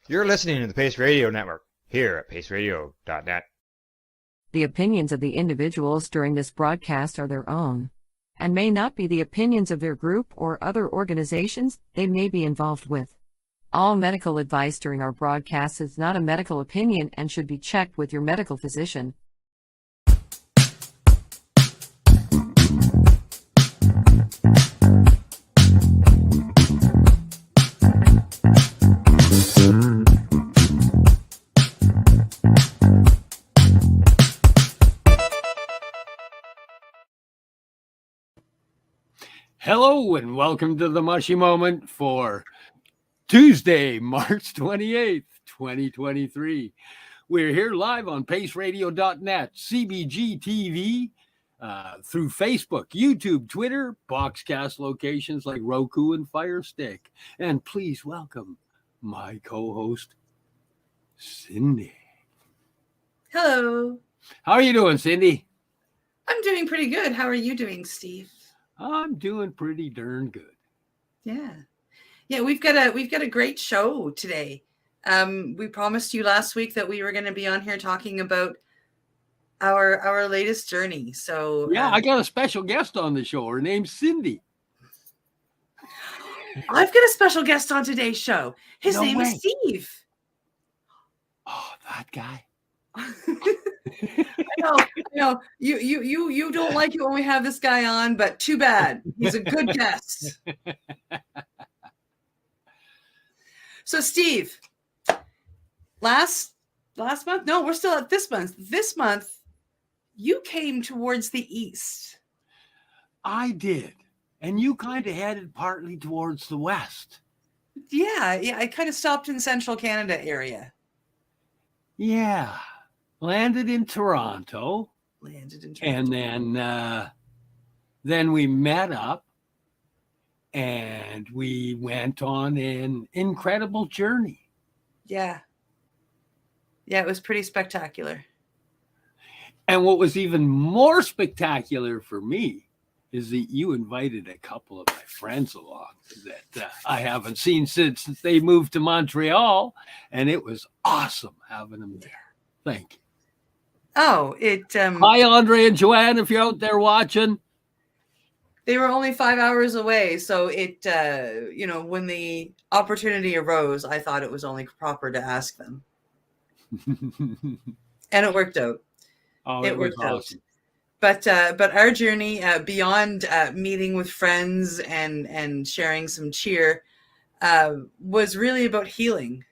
You're listening to the Pace Radio Network here at paceradio.net. The opinions of the individuals during this broadcast are their own and may not be the opinions of their group or other organizations they may be involved with. All medical advice during our broadcast is not a medical opinion and should be checked with your medical physician. Hello and welcome to the Mushie Moment for Tuesday, March 28th, 2023. We're here live on paceradio.net, CBG TV, through Facebook, YouTube, Twitter, Boxcast locations like Roku and Fire Stick. And please welcome my co-host, Cindy. Hello. How are you doing, Cindy? I'm doing pretty good. How are you doing, Steve? I'm doing pretty darn good. Yeah, we've got a great show today. We promised you last week that we were going to be on here talking about our latest journey. So yeah, I got a special guest on the show. Her name's Cindy. I've got a special guest on today's show. His name is Steve. Oh, that guy. I know. You don't like it when we have this guy on, but too bad. He's a good guest. So, Steve, last month? No, we're still at this month. This month, you came towards the east. I did. And you kind of headed partly towards the west. Yeah. I kind of stopped in central Canada area. Yeah. Landed in Toronto. And then we met up and we went on an incredible journey. Yeah, it was pretty spectacular. And what was even more spectacular for me is that you invited a couple of my friends along that I haven't seen since they moved to Montreal, and it was awesome having them there. Thank you. Oh, Hi, Andre and Joanne, if you're out there watching. They were only 5 hours away, so when the opportunity arose, I thought it was only proper to ask them. And it worked out. Oh, it worked awesome. But our journey beyond meeting with friends and sharing some cheer was really about healing.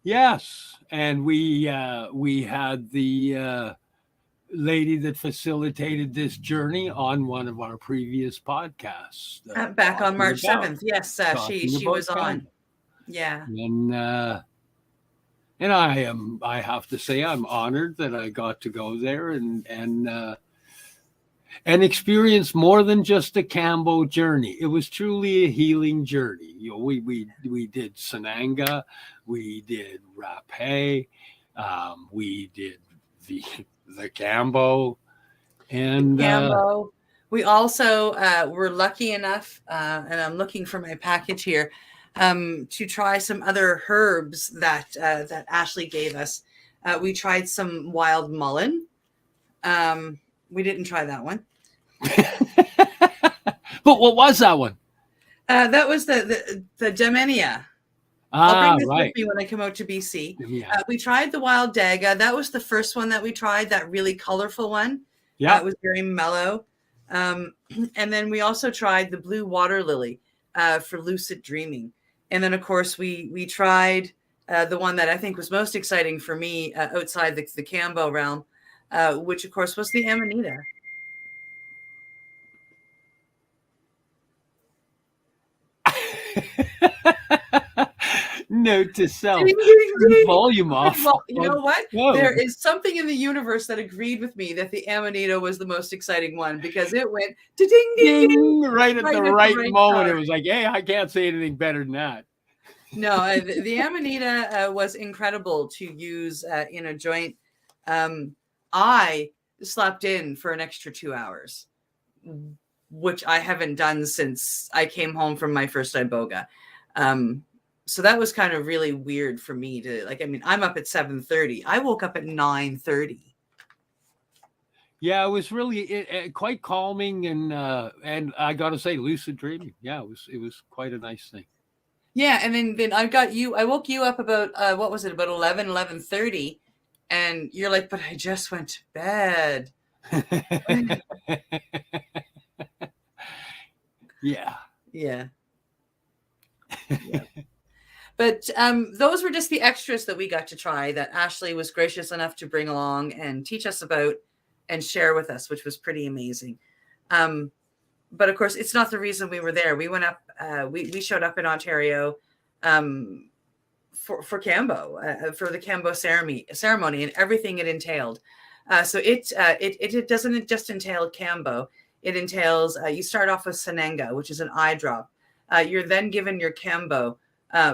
Yes, and we had the lady that facilitated this journey on one of our previous podcasts. Back on March 7th. Yes, she was on. Yeah. And I have to say I'm honored that I got to go there and experience more than just a Kambo journey. It was truly a healing journey. You know, we did Sananga, we did Rapé, we did the Kambo, and Kambo. We also were lucky enough, and I'm looking for my package here, to try some other herbs that Ashley gave us. We tried some wild mullein. We didn't try that one. But what was that one? That was the Demenia. I'll bring this with me when I come out to BC. Yeah. We tried the wild daga. That was the first one that we tried, that really colorful one. Yeah. It was very mellow. And then we also tried the blue water lily for lucid dreaming. And then, of course, we tried the one that I think was most exciting for me outside the Kambo realm, which, of course, was the Amanita. Note to self, volume off. Well, you know what? Whoa. There is something in the universe that agreed with me that the Amanita was the most exciting one, because it went ding ding ding right at the right moment. It was like, hey, I can't say anything better than that. No, the Amanita was incredible to use in a joint. I slept in for an extra 2 hours, which I haven't done since I came home from my first iboga. So that was kind of really weird for me to like. I mean, I'm up at 7:30. I woke up at 9:30. Yeah, it was really quite calming, and I got to say, lucid dreaming. Yeah, it was quite a nice thing. Yeah, and then I got you. I woke you up about what was it? About 11:30, and you're like, "But I just went to bed." Yeah. Yeah. Yeah. But those were just the extras that we got to try that Ashley was gracious enough to bring along and teach us about and share with us, which was pretty amazing. But of course, it's not the reason we were there. We went up. We showed up in Ontario for Kambo, for the Kambo ceremony and everything it entailed. So it doesn't just entail Kambo. It entails you start off with Sananga, which is an eye drop. You're then given your Kambo.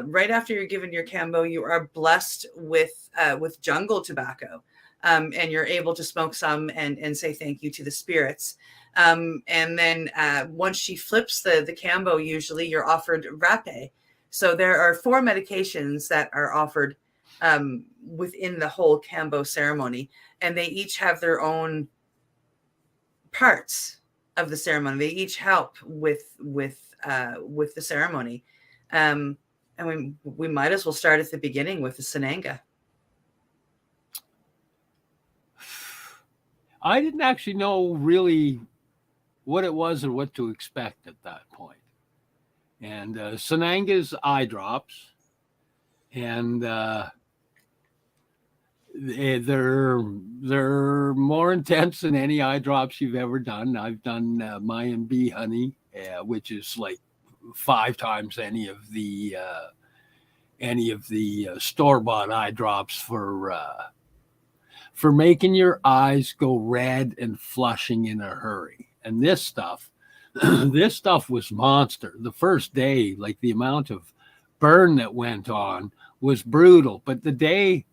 Right after you're given your Kambo, you are blessed with jungle tobacco, and you're able to smoke some and say thank you to the spirits. And then once she flips the Kambo, usually you're offered rape. So there are 4 medications that are offered within the whole Kambo ceremony, and they each have their own parts of the ceremony. They each help with the ceremony. And we might as well start at the beginning with the Sananga. I didn't actually know really what it was or what to expect at that point. And Sananga's eye drops, and they're more intense than any eye drops you've ever done. I've done Mayan bee honey, which is like 5 times any of the store-bought eye drops for making your eyes go red and flushing in a hurry. And this stuff was monster. The first day, like the amount of burn that went on was brutal. But the day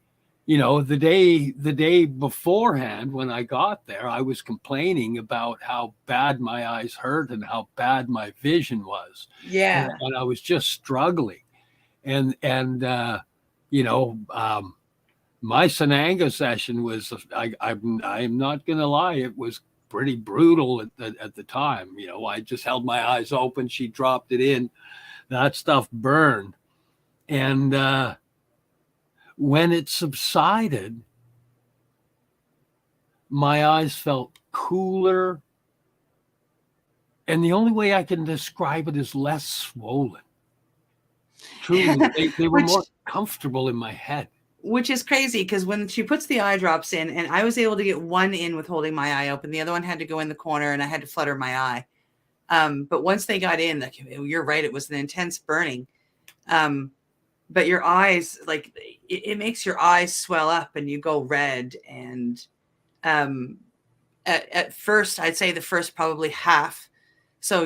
beforehand when I got there, I was complaining about how bad my eyes hurt and how bad my vision was. Yeah. And I was just struggling. And my Sananga session was, I'm not going to lie, it was pretty brutal at the time. I just held my eyes open. She dropped it in. That stuff burned. And when it subsided, my eyes felt cooler. And the only way I can describe it is less swollen. Truly, they were more comfortable in my head. Which is crazy because when she puts the eye drops in, and I was able to get one in with holding my eye open, the other one had to go in the corner, and I had to flutter my eye. But once they got in, like, you're right, it was an intense burning. But your eyes, like, it makes your eyes swell up, and you go red. And at first, I'd say the first probably half. So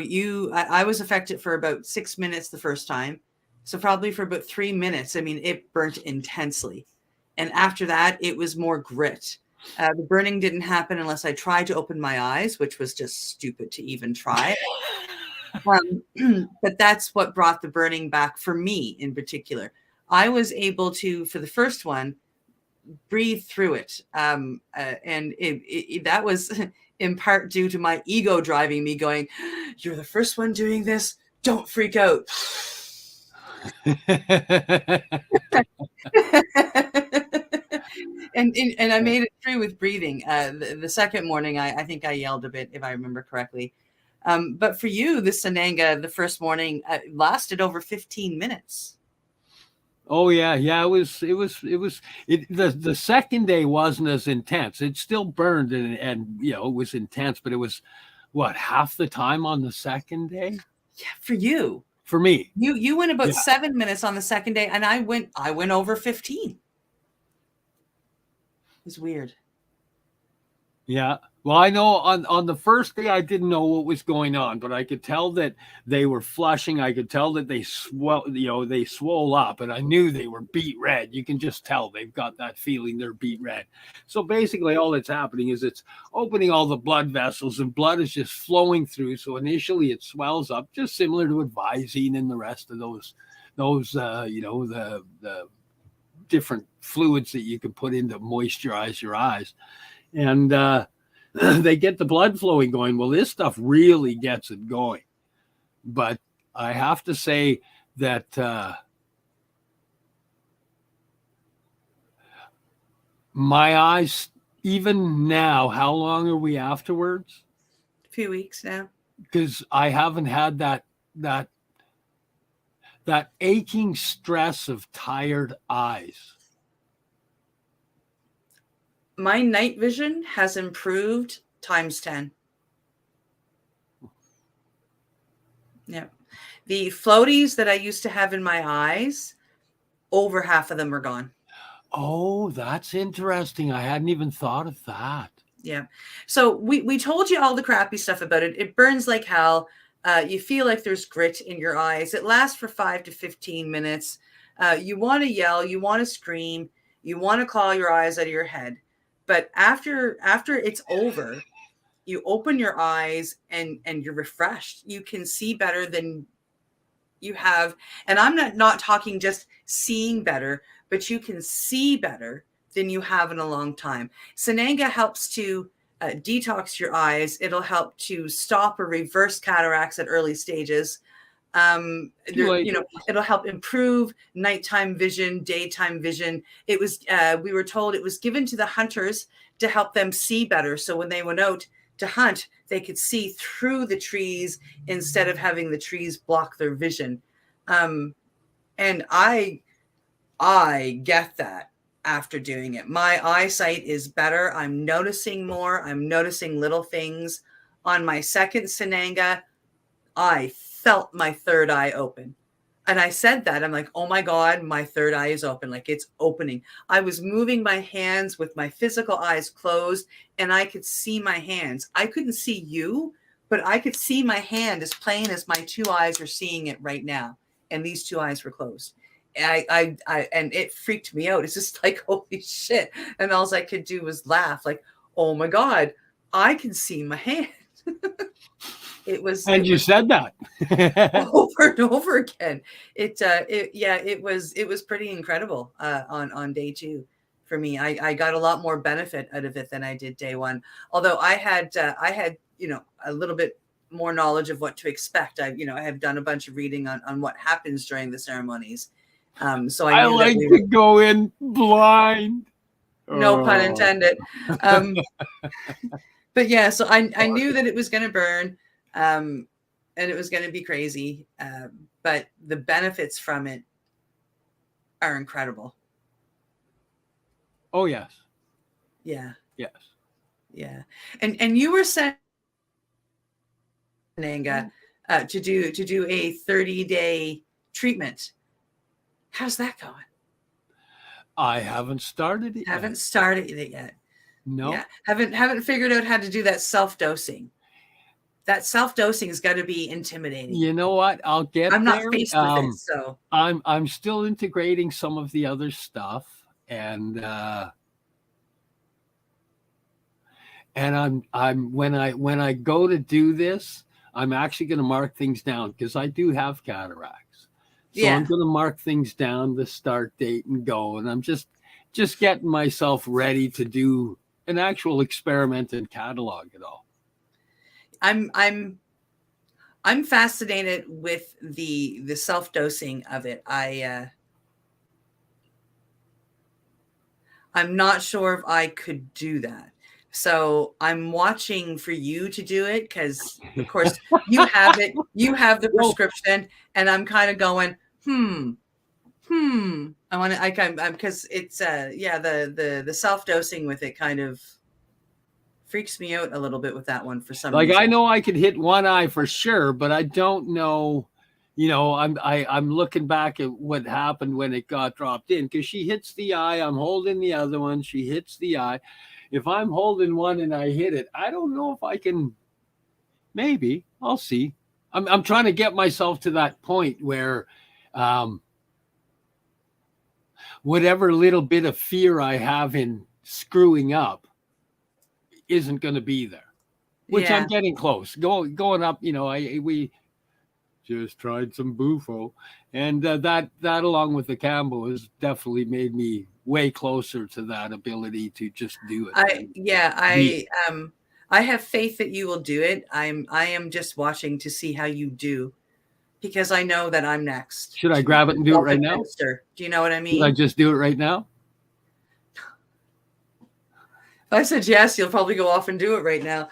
I was affected for about 6 minutes the first time. So probably for about 3 minutes, I mean, it burnt intensely. And after that, it was more grit. The burning didn't happen unless I tried to open my eyes, which was just stupid to even try. But that's what brought the burning back for me in particular. I was able to, for the first one, breathe through it. And that was in part due to my ego driving me going, "You're the first one doing this. Don't freak out." and I made it through with breathing. The second morning, I think I yelled a bit, if I remember correctly. But for you, the Sananga, the first morning, lasted over 15 minutes. Oh yeah. The second day wasn't as intense. It still burned and it was intense, but it was half the time on the second day? Yeah, for you. For me. You went about 7 minutes on the second day, and I went over 15. It was weird. Yeah. Well, I know on the first day I didn't know what was going on, but I could tell that they were flushing. I could tell that they swole up, and I knew they were beet red. You can just tell they've got that feeling they're beet red. So basically all that's happening is it's opening all the blood vessels, and blood is just flowing through. So initially it swells up, just similar to Advisine and the rest of those those the different fluids that you can put in to moisturize your eyes, and they get the blood flowing going. Well, this stuff really gets it going. But I have to say that my eyes, even now, how long are we afterwards? A few weeks now. Because I haven't had that aching stress of tired eyes. My night vision has improved times 10. Yeah. The floaties that I used to have in my eyes, over half of them are gone. Oh, that's interesting. I hadn't even thought of that. Yeah. So we told you all the crappy stuff about it. It burns like hell. You feel like there's grit in your eyes. It lasts for 5 to 15 minutes. You want to yell, you want to scream, you want to claw your eyes out of your head. But after it's over, you open your eyes and you're refreshed. You can see better than you have. And I'm not talking just seeing better, but you can see better than you have in a long time. Sananga helps to detox your eyes. It'll help to stop or reverse cataracts at early stages. It'll help improve nighttime vision, daytime vision. It was we were told it was given to the hunters to help them see better. So when they went out to hunt, they could see through the trees instead of having the trees block their vision. And I get that after doing it. My eyesight is better. I'm noticing more. I'm noticing little things. On my second Sananga, I felt my third eye open. And I said that. I'm like, oh my God, my third eye is open. Like it's opening. I was moving my hands with my physical eyes closed and I could see my hands. I couldn't see you, but I could see my hand as plain as my two eyes are seeing it right now. And these two eyes were closed. And it freaked me out. It's just like, holy shit. And all I could do was laugh like, oh my God, I can see my hand. It was said that over and over again. It was pretty incredible on day 2 for me. I got a lot more benefit out of it than I did day 1. Although I had a little bit more knowledge of what to expect. I have done a bunch of reading on what happens during the ceremonies. So I knew like to go in blind. No pun intended. But yeah, so I knew that it was going to burn. And it was going to be crazy. But the benefits from it are incredible. Oh, yes. Yeah. Yes. Yeah. And you were saying, Nanga, to do a 30-day treatment. How's that going? I haven't started it Haven't started it yet. No. Yeah. Haven't figured out how to do that self-dosing. That self-dosing has got to be intimidating. You know what? I'm not faced with it, so I'm still integrating some of the other stuff, and I'm when I go to do this, I'm actually going to mark things down because I do have cataracts. So I'm going to mark things down, the start date, and go. And I'm just getting myself ready to do an actual experiment and catalog it all. I'm fascinated with the self-dosing of it. I'm not sure if I could do that. So I'm watching for you to do it because, of course, you have it. You have the prescription, and I'm kind of going, I want to. Because it's the self-dosing with it kind of freaks me out a little bit with that one for some reason. I know I could hit one eye for sure, but I don't know. I'm looking back at what happened when it got dropped in because she hits the eye. I'm holding the other one. She hits the eye. If I'm holding one and I hit it, I don't know if I can. Maybe I'll see. I'm trying to get myself to that point where, whatever little bit of fear I have in screwing up isn't going to be there, which I'm getting close. Going up. Just tried some bufo, and that along with the Kambo has definitely made me way closer to that ability to just do it. I have faith that you will do it. I am just watching to see how you do, because I know that I'm next. Should I grab it and do it right now? Do you know what I mean? Should I just do it right now? If I said yes, you'll probably go off and do it right now.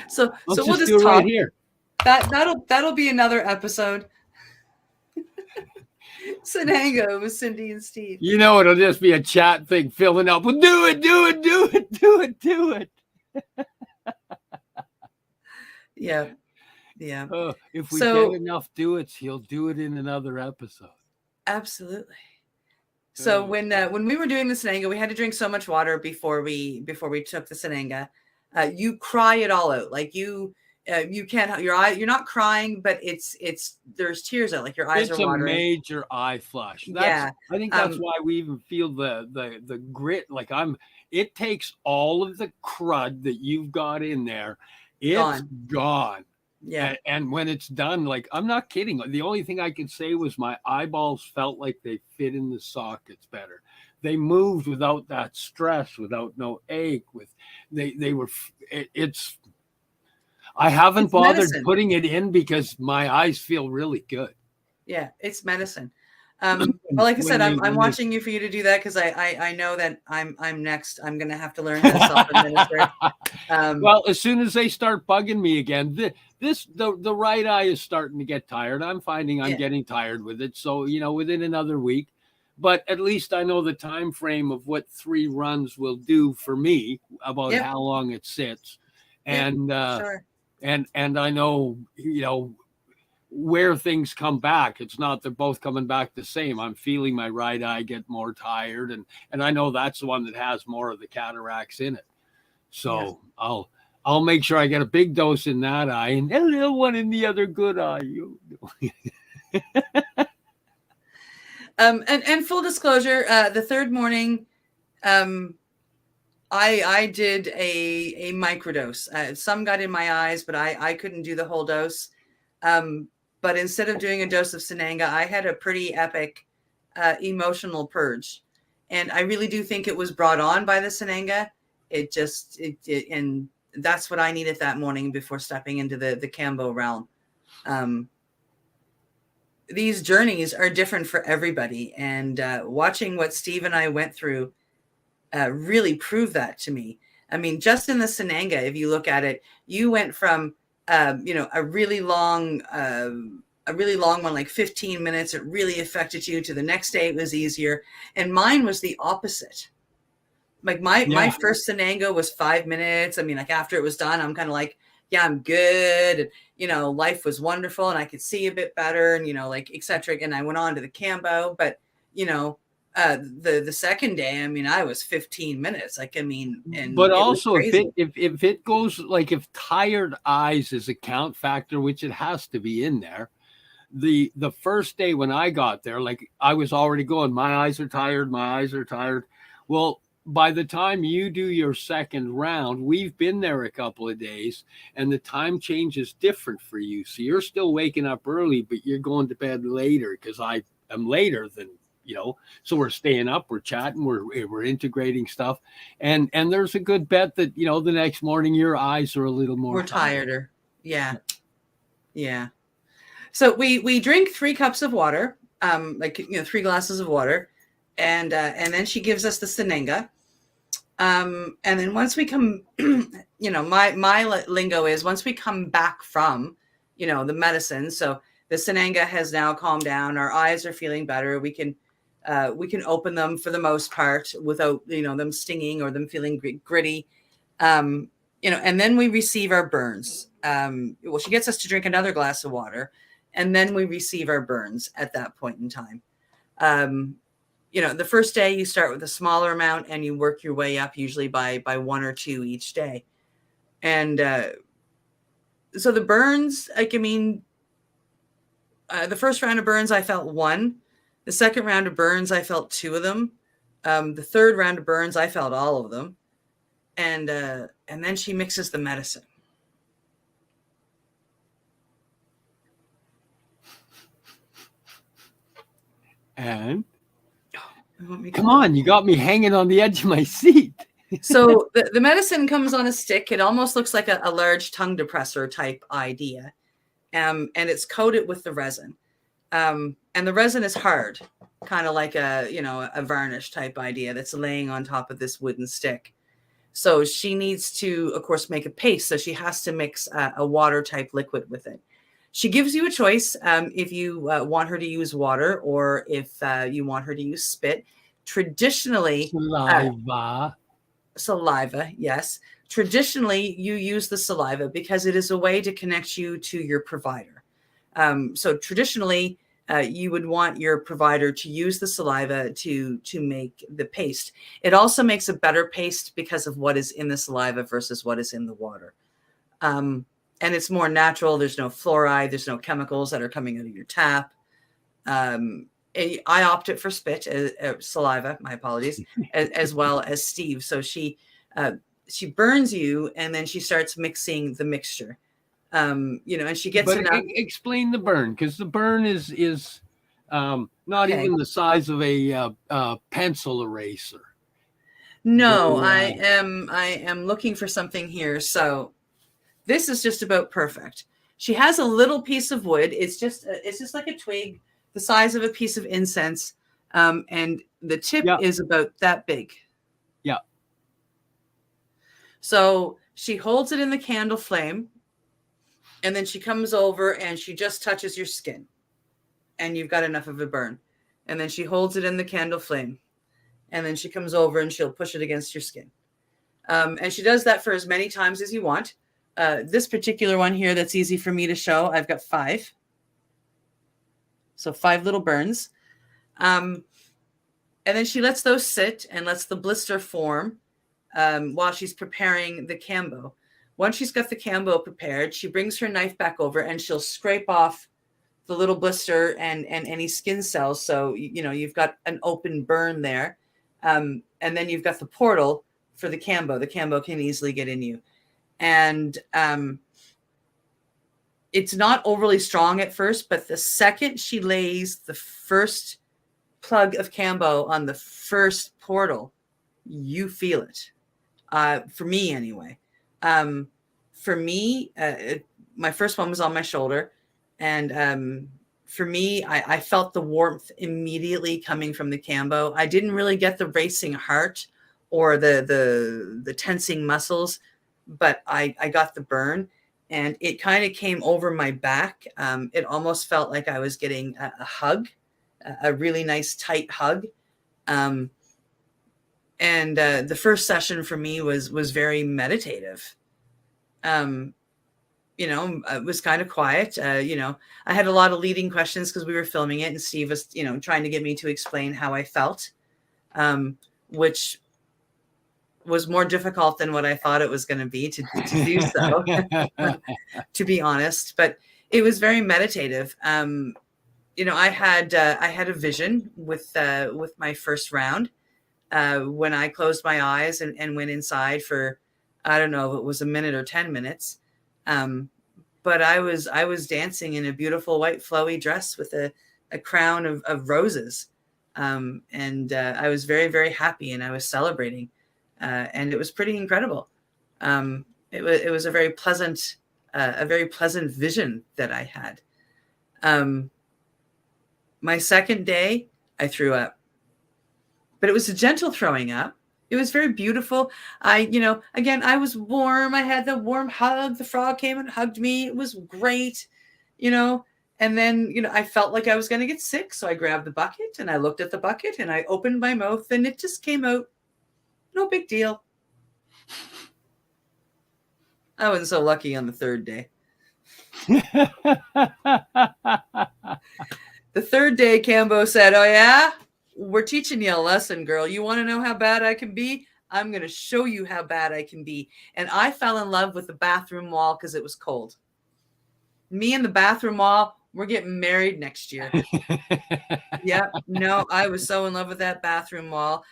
So we'll just do it talk right here. That'll be another episode. Sananga with Cindy and Steve. You know, it'll just be a chat thing filling up. Well, do it. Yeah. If we get enough do it, he'll do it in another episode. Absolutely. So when we were doing the Sananga, we had to drink so much water before we took the Sananga. You cry it all out, like you can't. You're not crying, but there's tears out, like your eyes are watering. It's a major eye flush. I think that's why we even feel the grit. Like it takes all of the crud that you've got in there. It's gone. Yeah. And when it's done, like, I'm not kidding. The only thing I could say was my eyeballs felt like they fit in the sockets better. They moved without that stress, without no ache. I haven't bothered putting it in because my eyes feel really good. Yeah, it's medicine. Well, like I said, I'm watching you for you to do that, because I know that I'm next. I'm going to have to learn how to self-administer. Well, as soon as they start bugging me again, the right eye is starting to get tired. I'm finding I'm getting tired with it. So, within another week, but at least I know the time frame of what 3 runs will do for me, about how long it sits. And, sure. and I know, where things come back. It's not they're both coming back the same. I'm feeling my right eye get more tired, and I know that's the one that has more of the cataracts in it. So I'll make sure I get a big dose in that eye and a little one in the other good eye. And full disclosure, the third morning, I did a microdose. Some got in my eyes, but I couldn't do the whole dose. But instead of doing a dose of Sananga, I had a pretty epic emotional purge. And I really do think it was brought on by the Sananga. And that's what I needed that morning before stepping into the Kambo realm. These journeys are different for everybody. And watching what Steve and I went through really proved that to me. I mean, just in the Sananga, if you look at it, you went from a really long one, like 15 minutes. It really affected you. To the next day, it was easier. And mine was the opposite. Like my first Sananga was 5 minutes. I mean, like, after it was done, I'm kind of like, yeah, I'm good. And, life was wonderful, and I could see a bit better, and, like, et cetera. And I went on to the Kambo, but, the second day, I mean, I was 15 minutes. Like, I mean, but also if it goes, like, if tired eyes is a count factor, which it has to be in there, the first day when I got there, like, I was already going, my eyes are tired. Well, by the time you do your second round, we've been there a couple of days, and the time change is different for you. So you're still waking up early, but you're going to bed later, because I am later than, so we're staying up, we're chatting, we're integrating stuff. And there's a good bet that, the next morning your eyes are a little more tireder. Yeah. So we drink 3 cups of water, 3 glasses of water. And then she gives us the Sananga. And then once we come, my lingo is, once we come back from, the medicine. So the Sananga has now calmed down. Our eyes are feeling better. We can open them for the most part without, them stinging or them feeling gritty. And then we receive our burns. She gets us to drink another glass of water, and then we receive our burns at that point in time. The first day you start with a smaller amount, and you work your way up, usually by 1 or 2 each day. And so the burns, the first round of burns, I felt 1. The second round of burns, I felt 2 of them. The third round of burns, I felt all of them. And then she mixes the medicine. And You want me to- come on, you got me hanging on the edge of my seat. So the medicine comes on a stick. It almost looks like a large tongue depressor type idea. And it's coated with the resin. And the resin is hard, kind of like a varnish type idea that's laying on top of this wooden stick. So she needs to, of course, make a paste. So she has to mix a water type liquid with it. She gives you a choice if you want her to use water or if you want her to use spit. Traditionally, saliva, yes. Traditionally, you use the saliva because it is a way to connect you to your provider. So traditionally, you would want your provider to use the saliva to make the paste. It also makes a better paste because of what is in the saliva versus what is in the water. And it's more natural. There's no fluoride. There's no chemicals that are coming out of your tap. I opted for spit, saliva, my apologies, as well as Steve. So she burns you and then she starts mixing the mixture. And she gets enough. Explain the burn, because the burn is not even the size of a pencil eraser. No, I am looking for something here. So this is just about perfect. She has a little piece of wood. It's just like a twig, the size of a piece of incense, and the tip is about that big. Yeah. So she holds it in the candle flame, and then she comes over and she just touches your skin, and you've got enough of a burn. And then she holds it in the candle flame, and then she comes over and she'll push it against your skin. And she does that for as many times as you want. This particular one here that's easy for me to show, I've got 5. So 5 little burns. And then she lets those sit and lets the blister form while she's preparing the Kambo. Once she's got the Kambo prepared, she brings her knife back over and she'll scrape off the little blister and any skin cells. So, you've got an open burn there. And then you've got the portal for the Kambo. The Kambo can easily get in you. And it's not overly strong at first, but the second she lays the first plug of Kambo on the first portal, you feel it. For me, anyway. For me, my first one was on my shoulder. And for me, I felt the warmth immediately coming from the Kambo. I didn't really get the racing heart or the tensing muscles, but I got the burn. And it kind of came over my back. It almost felt like I was getting a hug, a really nice tight hug. And the first session for me was very meditative. It was kind of quiet. I had a lot of leading questions because we were filming it, and Steve was, trying to get me to explain how I felt, which was more difficult than what I thought it was going to be to do so, to be honest. But it was very meditative. I had a vision with my first round when I closed my eyes and went inside for, I don't know if it was a minute or 10 minutes. But I was dancing in a beautiful white flowy dress with a crown of roses. And I was very, very happy, and I was celebrating. And it was pretty incredible. It was a very pleasant vision that I had. My second day, I threw up, but it was a gentle throwing up. It was very beautiful. Again, I was warm. I had the warm hug. The frog came and hugged me. It was great, and then, I felt like I was going to get sick. So I grabbed the bucket and I looked at the bucket and I opened my mouth and it just came out. No big deal. I wasn't so lucky on the third day. The third day, Kambo said, "Oh, yeah? We're teaching you a lesson, girl. You want to know how bad I can be? I'm going to show you how bad I can be." And I fell in love with the bathroom wall because it was cold. Me and the bathroom wall, we're getting married next year. Yeah, no, I was so in love with that bathroom wall.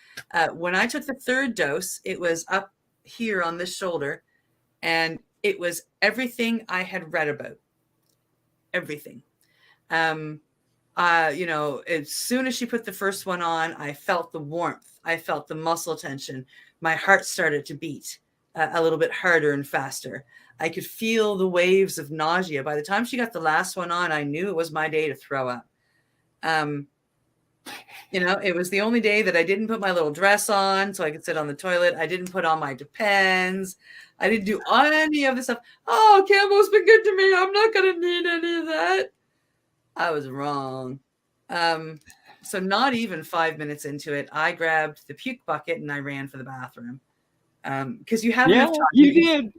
When I took the third dose, it was up here on this shoulder, and it was everything I had read about. Everything. As soon as she put the first one on, I felt the warmth. I felt the muscle tension. My heart started to beat a little bit harder and faster. I could feel the waves of nausea. By the time she got the last one on, I knew it was my day to throw up. It was the only day that I didn't put my little dress on so I could sit on the toilet. I didn't put on my Depends. I didn't do any of this stuff. Oh, Campbell's been good to me. I'm not going to need any of that. I was wrong. So not even 5 minutes into it, I grabbed the puke bucket and I ran for the bathroom. Because you have enough time. You did.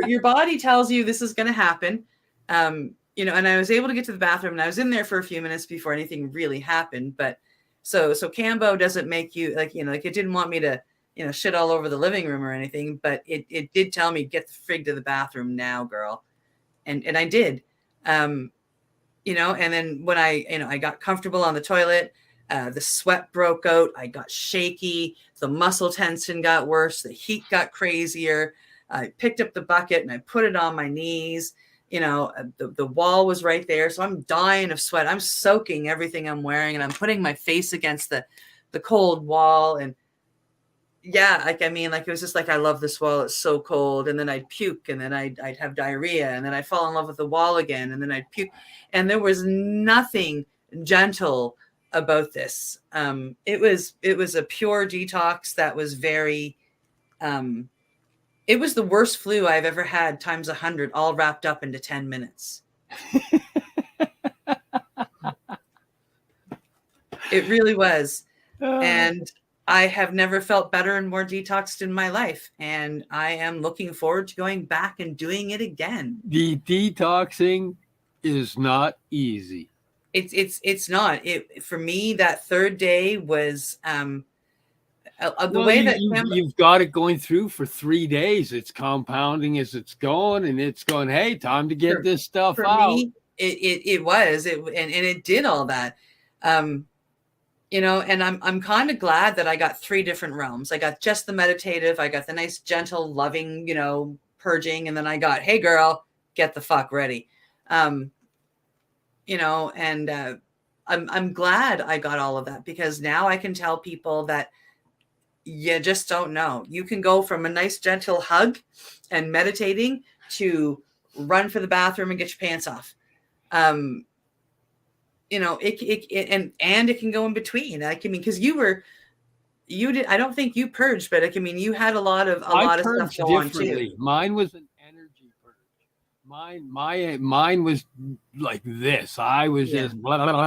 your body tells you this is going to happen. And I was able to get to the bathroom and I was in there for a few minutes before anything really happened. But so Kambo doesn't make you like it didn't want me to, shit all over the living room or anything, but it did tell me, get the frig to the bathroom now, girl. And I did. And then when I got comfortable on the toilet, the sweat broke out. I got shaky. The muscle tension got worse. The heat got crazier. I picked up the bucket and I put it on my knees. The wall was right there. So I'm dying of sweat. I'm soaking everything I'm wearing and I'm putting my face against the cold wall. And yeah, it was just like, I love this wall. It's so cold. And then I'd puke and then I'd have diarrhea and then I'd fall in love with the wall again. And then I'd puke. And there was nothing gentle about this. It was a pure detox that was very, it was the worst flu I've ever had times 100, all wrapped up into 10 minutes. It really was. And I have never felt better and more detoxed in my life. And I am looking forward to going back and doing it again. The detoxing is not easy. It's not. For me, that third day was way that you've got it going through for 3 days. It's compounding as it's going, and it's going, hey, time to get this stuff out. For me, it was, and it did all that. And I'm kind of glad that I got 3 different realms. I got just the meditative, I got the nice, gentle, loving, purging, and then I got, hey girl, get the fuck ready. I'm glad I got all of that, because now I can tell people that you just don't know. You can go from a nice, gentle hug and meditating to run for the bathroom and get your pants off. It can go in between. Because you did. I don't think you purged, but you had a lot of stuff go on too. Mine was an energy purge. Mine was like this. I was just energy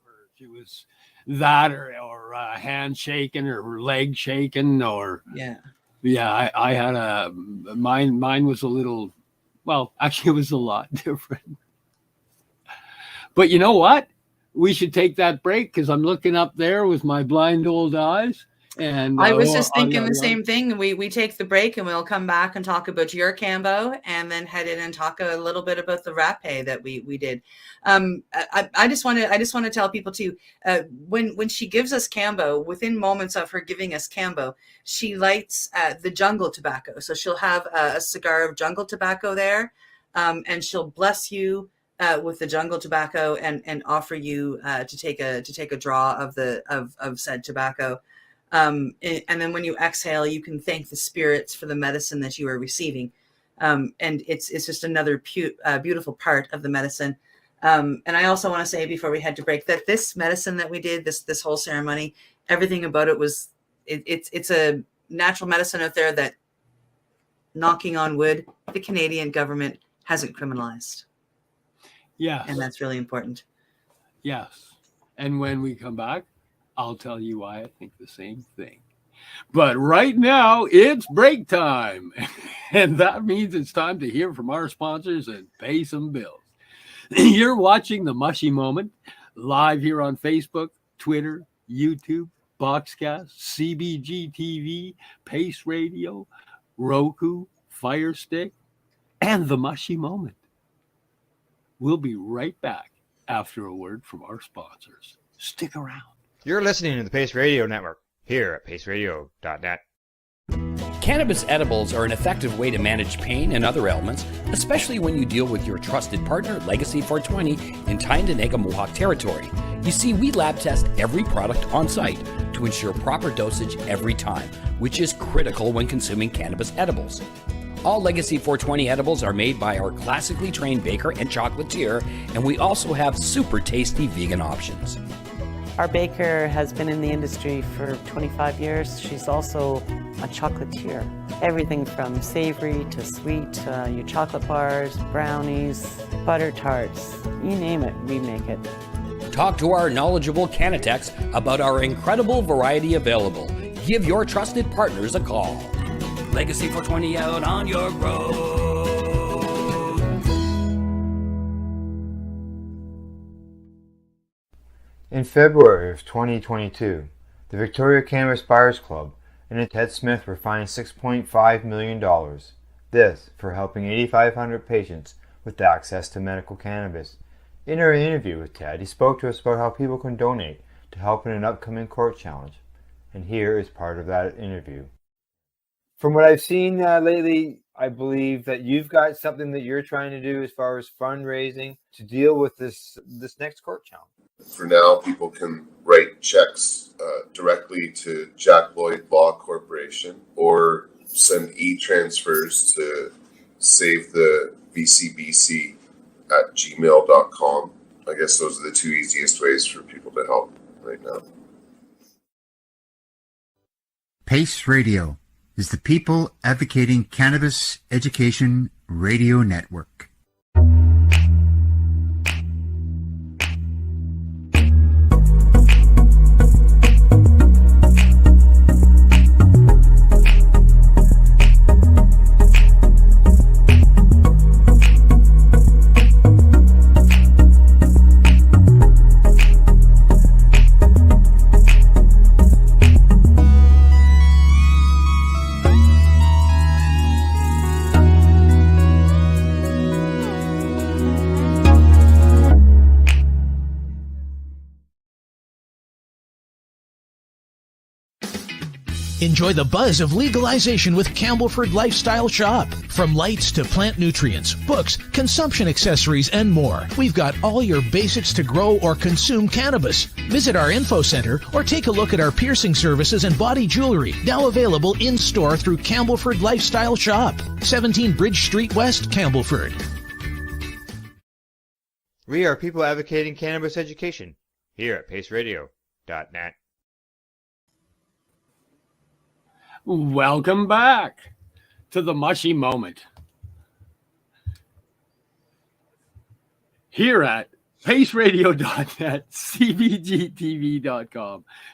purge. It was that or hand shaking or leg shaking or I had mine was a little, well, actually it was a lot different. But you know what? We should take that break, because I'm looking up there with my blind old eyes. And I was just thinking the same thing. We take the break and we'll come back and talk about your Kambo, and then head in and talk a little bit about the rapé that we did. I just want to tell people too, when she gives us Kambo, within moments of her giving us Kambo, she lights the jungle tobacco. So she'll have a cigar of jungle tobacco there, and she'll bless you with the jungle tobacco and offer you to take a draw of said tobacco. And then when you exhale, you can thank the spirits for the medicine that you are receiving. And it's just another beautiful part of the medicine. And I also want to say, before we head to break, that this medicine that we did, this whole ceremony, everything about it was, it's a natural medicine out there that, knocking on wood, the Canadian government hasn't criminalized. Yes. And that's really important. Yes. And when we come back, I'll tell you why I think the same thing. But right now, it's break time. And that means it's time to hear from our sponsors and pay some bills. You're watching the Mushie Moment live here on Facebook, Twitter, YouTube, Boxcast, CBG TV, Pace Radio, Roku, Fire Stick, and the Mushie Moment. We'll be right back after a word from our sponsors. Stick around. You're listening to the Pace Radio Network here at paceradio.net. Cannabis edibles are an effective way to manage pain and other ailments, especially when you deal with your trusted partner, Legacy 420, in Tyendinaga Mohawk territory. You see, we lab test every product on site to ensure proper dosage every time, which is critical when consuming cannabis edibles. All Legacy 420 edibles are made by our classically trained baker and chocolatier, and we also have super tasty vegan options. Our baker has been in the industry for 25 years. She's also a chocolatier. Everything from savory to sweet, your chocolate bars, brownies, butter tarts, you name it, we make it. Talk to our knowledgeable Cannatex about our incredible variety available. Give your trusted partners a call. Legacy 420 out on your road. In February of 2022, the Victoria Cannabis Buyers Club and Ted Smith were fined $6.5 million. This for helping 8,500 patients with access to medical cannabis. In our interview with Ted, he spoke to us about how people can donate to help in an upcoming court challenge. And here is part of that interview. From what I've seen lately, I believe that you've got something that you're trying to do as far as fundraising to deal with this next court challenge. For now, people can write checks directly to Jack Lloyd Law Corporation or send e-transfers to save the VCBC at gmail.com. I guess those are the two easiest ways for people to help right now. PACE Radio is the People Advocating Cannabis Education Radio Network. Enjoy the buzz of legalization with Campbellford Lifestyle Shop. From lights to plant nutrients, books, consumption accessories, and more, we've got all your basics to grow or consume cannabis. Visit our info center or take a look at our piercing services and body jewelry, now available in-store through Campbellford Lifestyle Shop, 17 Bridge Street West, Campbellford. We are people advocating cannabis education here at paceradio.net. Welcome back to the Mushie Moment here at paceradio.net, cbgtv.com,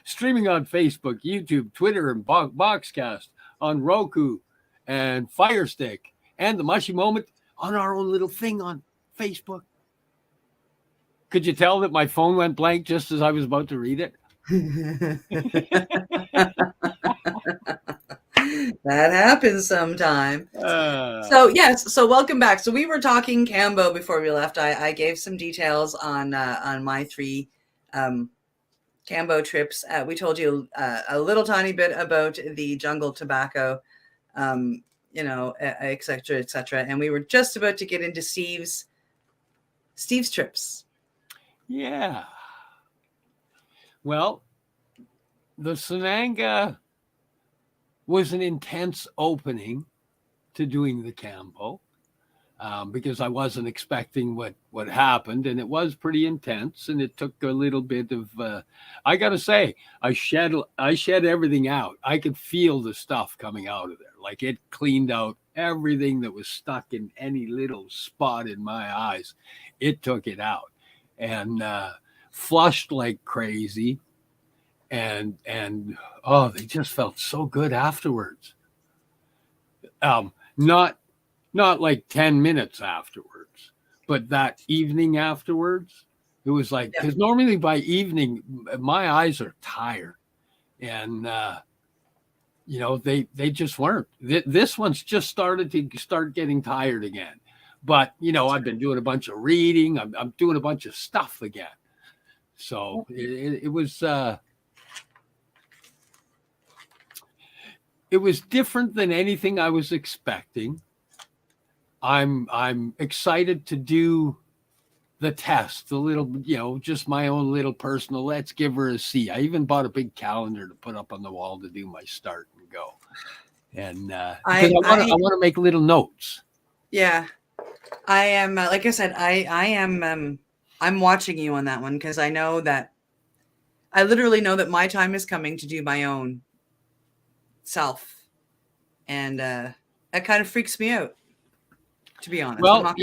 streaming on Facebook, YouTube, Twitter, and Boxcast, on Roku and Fire Stick, and the Mushie Moment on our own little thing on Facebook. Could you tell that my phone went blank just as I was about to read it? That happens sometime. So welcome back. So we were talking Kambo before we left. I gave some details on my 3 Kambo trips. We told you a little tiny bit about the jungle tobacco, et cetera, and we were just about to get into Steve's trips. Yeah. Well, the Sananga was an intense opening to doing the Kambo because I wasn't expecting what happened, and it was pretty intense, and it took a little bit of I gotta say, I shed everything out. I could feel the stuff coming out of there. Like, it cleaned out everything that was stuck in any little spot in my eyes. It took it out and flushed like crazy. And they just felt so good afterwards. Not like 10 minutes afterwards, but that evening afterwards, it was like, because normally by evening my eyes are tired, and they just weren't. This one's just started to getting tired again. But I've been doing a bunch of reading. I'm doing a bunch of stuff again. So it was. it was different than anything I was expecting. I'm excited to do the test, the little, just my own little personal, let's give her a C. I even bought a big calendar to put up on the wall to do my start and go. And because I want to make little notes. Yeah. I am, like I said, I am, I'm watching you on that one because I literally know that my time is coming to do my own self. And that kind of freaks me out, to be honest. Well,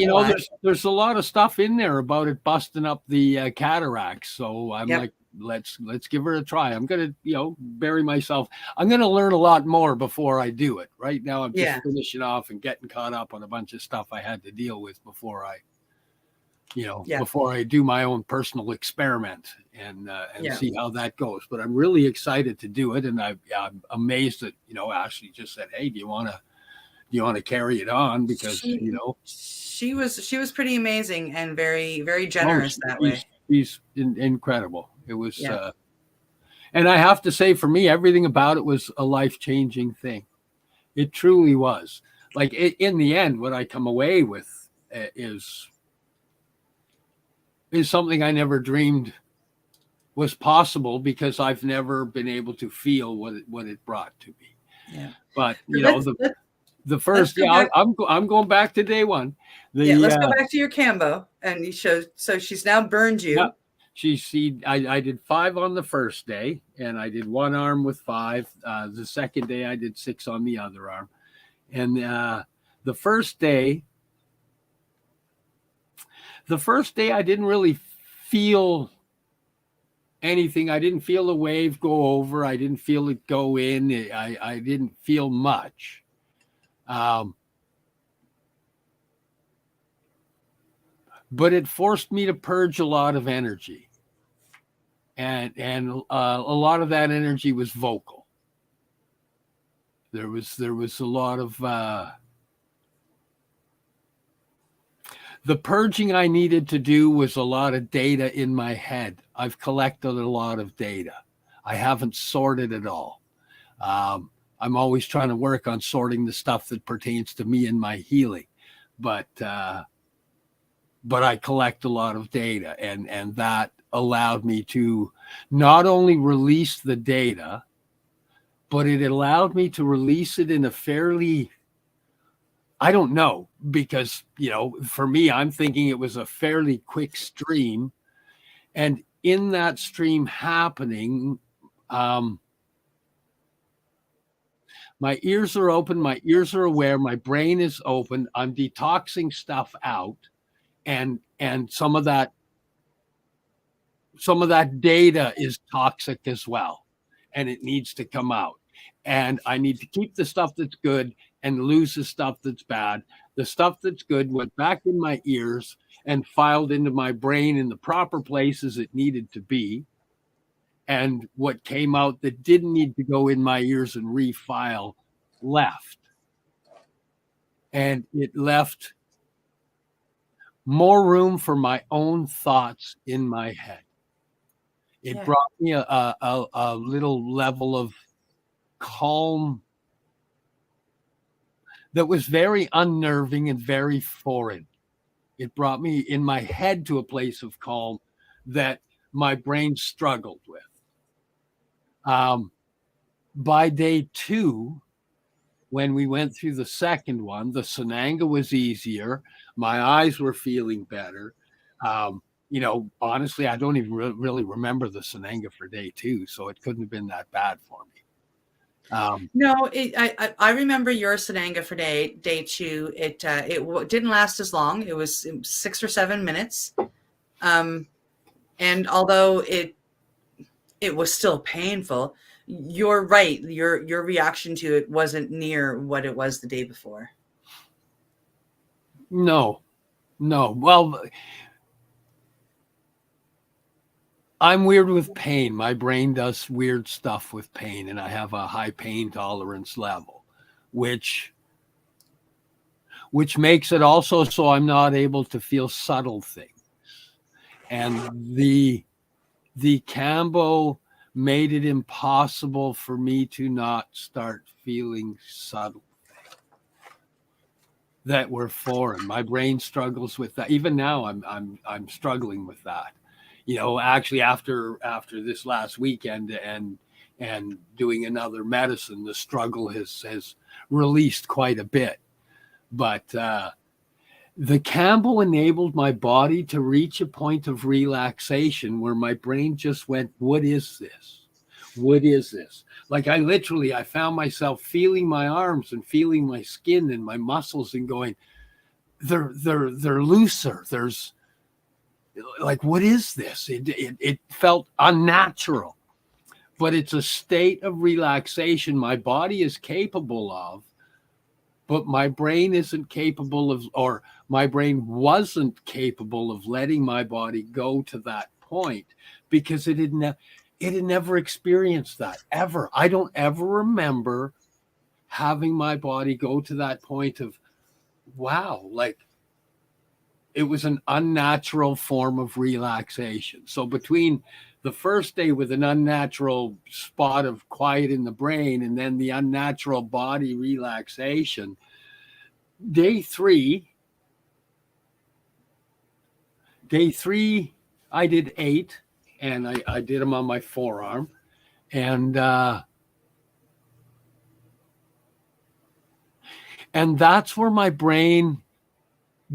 there's a lot of stuff in there about it busting up the cataracts. So I'm like, let's give her a try. I'm going to, bury myself. I'm going to learn a lot more before I do it. Right now, I'm just finishing off and getting caught up on a bunch of stuff I had to deal with before I, before I do my own personal experiment and see how that goes. But I'm really excited to do it. And I'm amazed that, Ashley just said, hey, do you want to carry it on? Because, she was pretty amazing and very, very generous that way. She's incredible. It was, and I have to say, for me, everything about it was a life-changing thing. It truly was. Like in the end, what I come away with is something I never dreamed was possible because I've never been able to feel what it brought to me. Yeah. But the first, I'm going back to day one. Let's go back to your Kambo, and you showed. So she's now burned you. Yeah. I did 5 on the first day, and I did one arm with 5. The second day, I did 6 on the other arm, and the first day, I didn't really feel anything. I didn't feel the wave go over. I didn't feel it go in. I didn't feel much. But it forced me to purge a lot of energy, and a lot of that energy was vocal. There was a lot of the purging I needed to do was a lot of data in my head. I've collected a lot of data. I haven't sorted it all. I'm always trying to work on sorting the stuff that pertains to me and my healing, but I collect a lot of data, and that allowed me to not only release the data, but it allowed me to release it in a fairly, I don't know, because, for me, I'm thinking it was a fairly quick stream. And in that stream happening, my ears are open, my ears are aware, my brain is open. I'm detoxing stuff out, and some of that data is toxic as well, and it needs to come out. And I need to keep the stuff that's good and lose the stuff that's bad. The stuff that's good went back in my ears and filed into my brain in the proper places it needed to be. And what came out that didn't need to go in my ears and refile left. And it left more room for my own thoughts in my head. It brought me a little level of calm that was very unnerving and very foreign. It brought me in my head to a place of calm that my brain struggled with. By day 2, when we went through the second one, the Sananga was easier. My eyes were feeling better. Honestly, I don't even really remember the Sananga for day 2, so it couldn't have been that bad for me. No, I remember your Sananga for day 2. It didn't last as long. It was 6 or 7 minutes. And although it was still painful, you're right. Your reaction to it wasn't near what it was the day before. No. Well, I'm weird with pain. My brain does weird stuff with pain, and I have a high pain tolerance level, which makes it also so I'm not able to feel subtle things. And the Kambo made it impossible for me to not start feeling subtle that were foreign. My brain struggles with that. Even now, I'm struggling with that. You know, actually, after this last weekend and doing another medicine, the struggle has released quite a bit. But the Campbell enabled my body to reach a point of relaxation where my brain just went, "What is this? What is this?" Like I found myself feeling my arms and feeling my skin and my muscles and going, they're looser. There's like, what is this? It felt unnatural, but it's a state of relaxation my body is capable of, but my brain isn't capable of, or my brain wasn't capable of letting my body go to that point because it had never experienced that ever. I don't ever remember having my body go to that point of, wow, like it was an unnatural form of relaxation. So between the first day with an unnatural spot of quiet in the brain and then the unnatural body relaxation, day three, I did 8, and I did them on my forearm. And that's where my brain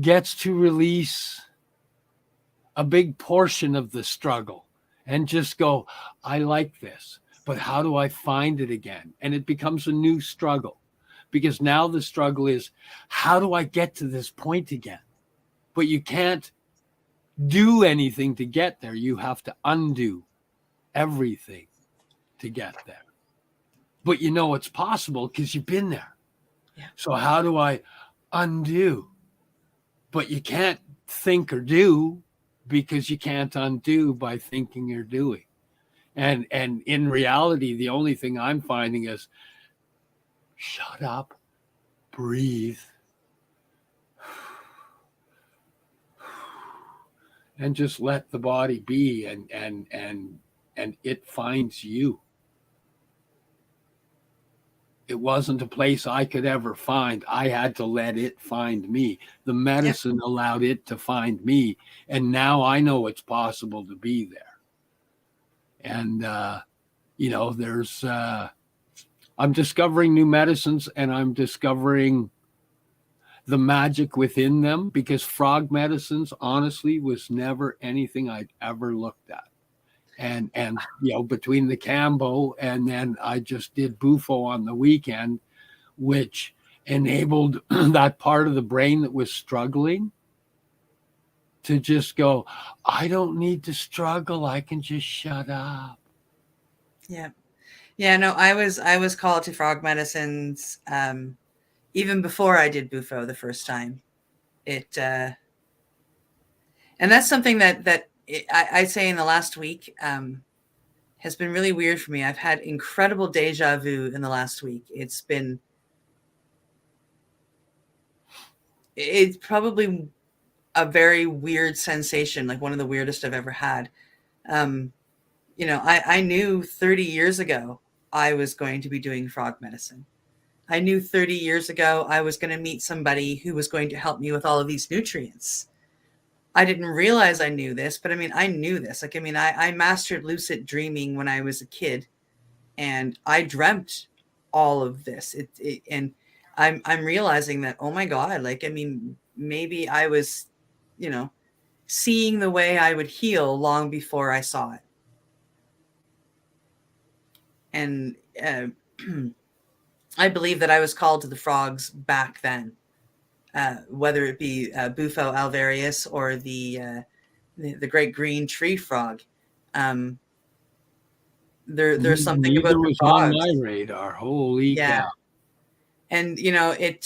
gets to release a big portion of the struggle and just go, I like this, but how do I find it again? And it becomes a new struggle because now the struggle is, how do I get to this point again? But you can't do anything to get there. You have to undo everything to get there. But you know it's possible because you've been there. Yeah. So how do I undo? But you can't think or do because you can't undo by thinking or doing. And in reality, the only thing I'm finding is shut up, breathe, and just let the body be, and it finds you. It wasn't a place I could ever find. I had to let it find me. The medicine allowed it to find me. And now I know it's possible to be there. And, you know, there's, I'm discovering new medicines and I'm discovering the magic within them because frog medicines, honestly, was never anything I'd ever looked at. And you know, between the Kambo and then I just did Bufo on the weekend, which enabled that part of the brain that was struggling to just go, I don't need to struggle. I can just shut up. Yeah. Yeah, no, I was called to frog medicines even before I did Bufo the first time. And that's something that I'd say in the last week has been really weird for me. I've had incredible deja vu in the last week. It's probably a very weird sensation, like one of the weirdest I've ever had. You know, I knew 30 years ago I was going to be doing frog medicine. I knew 30 years ago I was going to meet somebody who was going to help me with all of these nutrients. I didn't realize I knew this, but I mean, I knew this. Like, I mean, I mastered lucid dreaming when I was a kid, and I dreamt all of this. And I'm realizing that, oh my God, like, I mean, maybe I was, you know, seeing the way I would heal long before I saw it. And I believe that I was called to the frogs back then. Whether it be Bufo alvarius or the great green tree frog, there's something about the frogs. On my radar. Holy cow! And you know it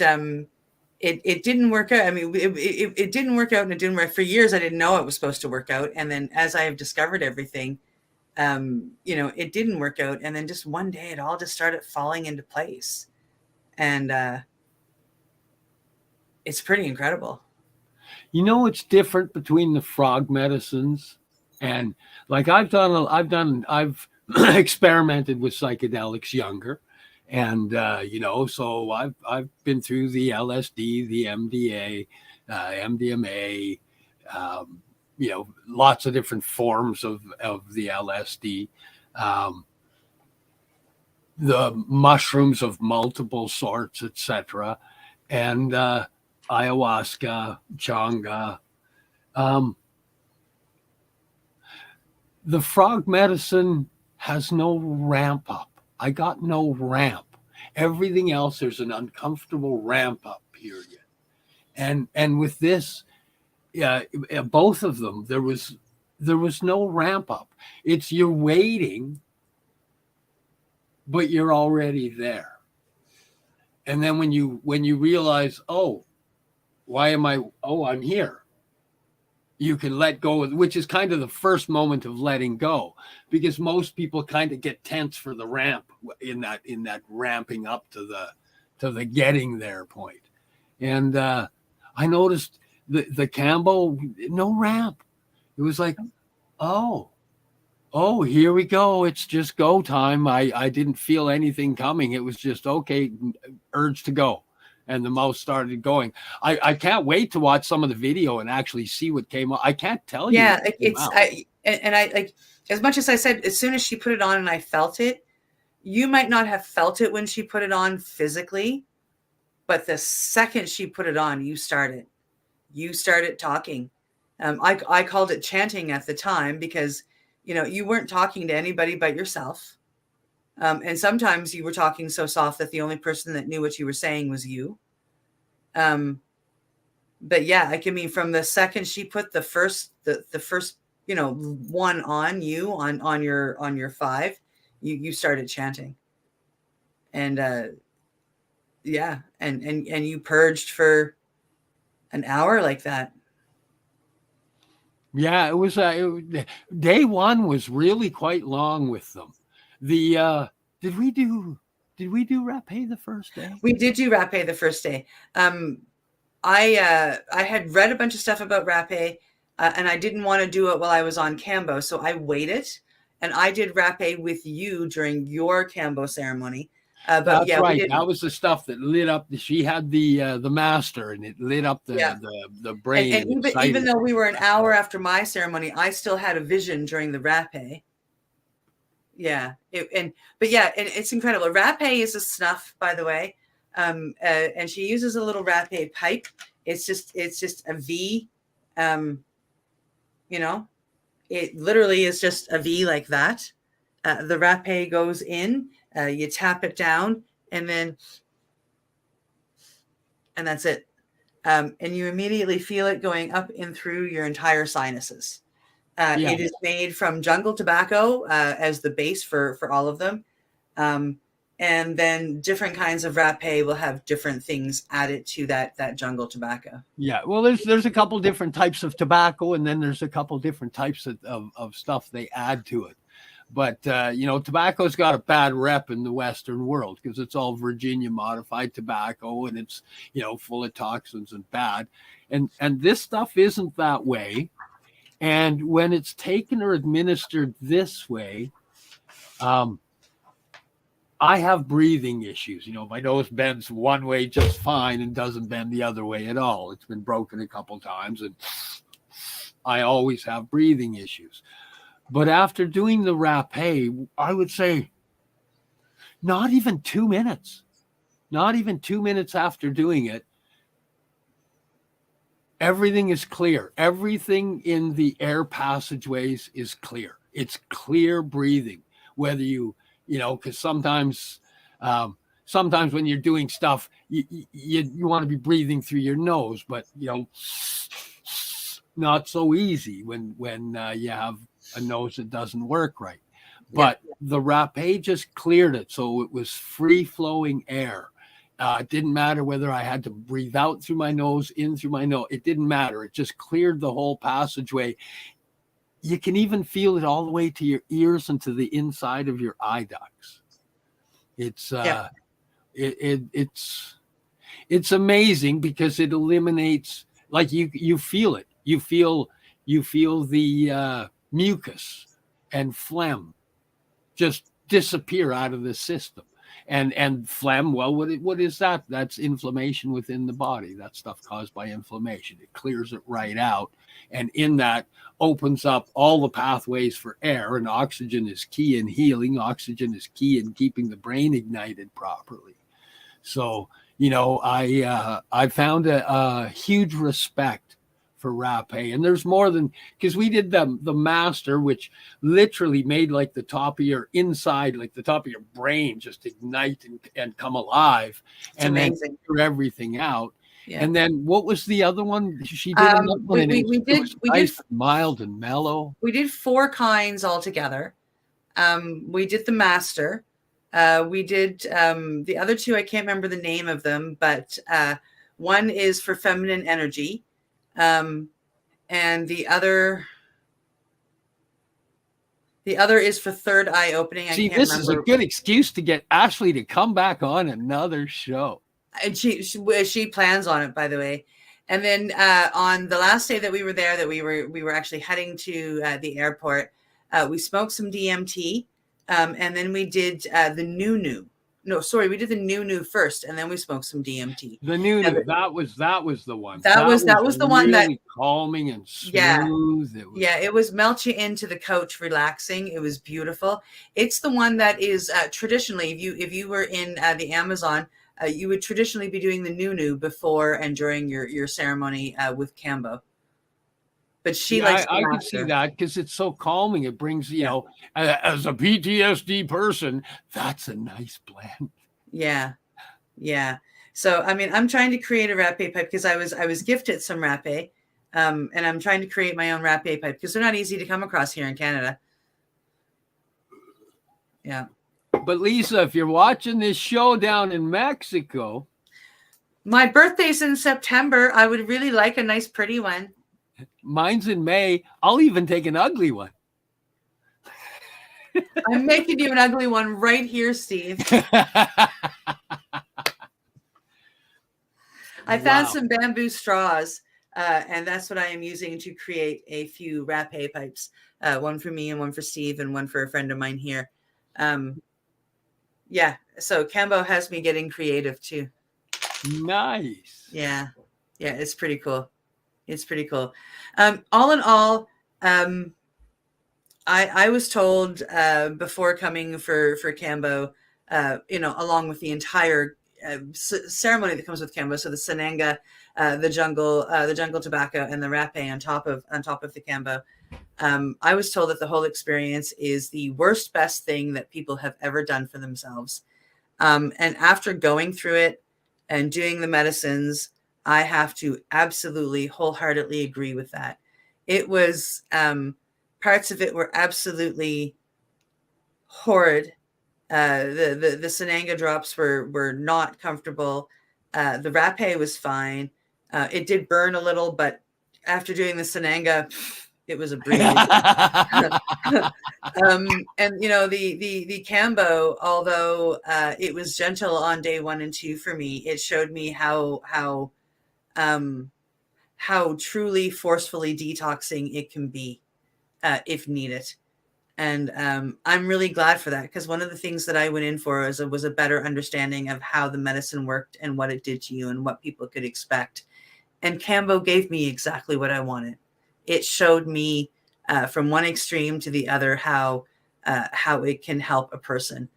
didn't work out. I mean, it didn't work out, and it didn't work for years. I didn't know it was supposed to work out, and then as I have discovered everything, you know, it didn't work out, and then just one day it all just started falling into place, and it's pretty incredible. You know, it's different between the frog medicines and like I've experimented with psychedelics younger. And, so I've been through the LSD, the MDA, MDMA, lots of different forms of the LSD, the mushrooms of multiple sorts, etc., and ayahuasca, changa. The frog medicine has no ramp up. I got no ramp. Everything else, there's an uncomfortable ramp up period. And with this, both of them, there was no ramp up. It's you're waiting, but you're already there. And then when you realize, I'm here. You can let go, which is kind of the first moment of letting go, because most people kind of get tense for the ramp in that ramping up to the getting there point. And I noticed the Kambo, no ramp. It was like, oh, here we go. It's just go time. I didn't feel anything coming. It was just, okay, urge to go. And the mouse started going. I can't wait to watch some of the video and actually see what came out. I can't tell you. Yeah, I like, as much as I said, as soon as she put it on and I felt it, you might not have felt it when she put it on physically, but the second she put it on, you started talking. I called it chanting at the time because, you weren't talking to anybody but yourself. And sometimes you were talking so soft that the only person that knew what you were saying was you. But yeah, from the second she put the first, one on you on your 5, you started chanting. And and you purged for an hour like that. Yeah, it was day 1 was really quite long with them. The did we do rapé the first day? We did do rapé the first day. I had read a bunch of stuff about rapé, and I didn't want to do it while I was on Kambo, so I waited, and I did rapé with you during your Kambo ceremony. But that's right. That was the stuff that lit up. She had the master, and it lit up the brain. And even though we were an hour after my ceremony, I still had a vision during the rapé. Yeah, and it's incredible. Rapé is a snuff, by the way, and she uses a little rapé pipe. It's just a V, it literally is just a V like that. The rapé goes in, you tap it down, and that's it. And you immediately feel it going up in through your entire sinuses. It is made from jungle tobacco as the base for all of them. And then different kinds of rapé will have different things added to that jungle tobacco. Yeah, well, there's a couple different types of tobacco, and then there's a couple different types of stuff they add to it. But, tobacco's got a bad rep in the Western world because it's all Virginia modified tobacco, and it's, full of toxins and bad. And this stuff isn't that way. And when it's taken or administered this way, I have breathing issues. My nose bends one way just fine and doesn't bend the other way at all. It's been broken a couple times, and I always have breathing issues. But after doing the rapé, I would say not even 2 minutes. Not even 2 minutes after doing it, everything is clear. Everything in the air passageways is clear. It's clear breathing. Whether because sometimes when you're doing stuff, you want to be breathing through your nose, but not so easy when you have a nose that doesn't work right. But the rapé just cleared it, so it was free flowing air. It didn't matter whether I had to breathe out through my nose, in through my nose. It didn't matter. It just cleared the whole passageway. You can even feel it all the way to your ears and to the inside of your eye ducts. It's it's amazing because it eliminates, like you feel it. You feel the mucus and phlegm just disappear out of the system. And phlegm, well, what is that? That's inflammation within the body. That stuff caused by inflammation. It clears it right out. And in that opens up all the pathways for air. And oxygen is key in healing. Oxygen is key in keeping the brain ignited properly. So, I found a huge respect for rapé, and there's more than, because we did the master, which literally made like the top of your inside, like the top of your brain, just ignite and come alive, It's and amazing. then clear everything out. Yeah. And then what was the other one? She did another one, and we it was did nice, mild and mellow. We did 4 kinds altogether. We did the master. We did the other 2. I can't remember the name of them, but one is for feminine energy, and the other is for third eye opening. See, this is a good excuse to get Ashley to come back on another show. And she plans on it, by the way. And then on the last day that we were there, that we were actually heading to the airport, we smoked some DMT, and then we did the new. No, sorry, we did the new first, and then we smoked some DMT. The new, that was the one. That was the one that really calming and smooth. Yeah, it was melt you into the couch, relaxing. It was beautiful. It's the one that is traditionally, if you were in the Amazon, you would traditionally be doing the new before and during your ceremony with Kambo. But she likes. I can see that because it's so calming. It brings, as a PTSD person, that's a nice blend. Yeah. So I mean, I'm trying to create a rapé pipe because I was gifted some rapé, and I'm trying to create my own rapé pipe because they're not easy to come across here in Canada. Yeah. But Lisa, if you're watching this show down in Mexico, my birthday's in September. I would really like a nice, pretty one. Mine's in May. I'll even take an ugly one. I'm making you an ugly one right here, Steve. I found some bamboo straws, and that's what I am using to create a few rapé pipes. One for me and one for Steve and one for a friend of mine here. Yeah, so Kambo has me getting creative too. Nice. Yeah, it's pretty cool. All in all, I was told before coming for Kambo, along with the entire ceremony that comes with Kambo, so the sananga, the jungle tobacco, and the rapé on top of the Kambo. I was told that the whole experience is the worst, best thing that people have ever done for themselves. And after going through it and doing the medicines, I have to absolutely wholeheartedly agree with that. It was parts of it were absolutely horrid. The sananga drops were not comfortable. The rapé was fine. It did burn a little, but after doing the sananga, it was a breeze. And the Kambo, although it was gentle on day 1 and 2 for me, it showed me how truly forcefully detoxing it can be if needed. And I'm really glad for that, because one of the things that I went in for was a better understanding of how the medicine worked and what it did to you and what people could expect. And Kambo gave me exactly what I wanted. It showed me from one extreme to the other how it can help a person.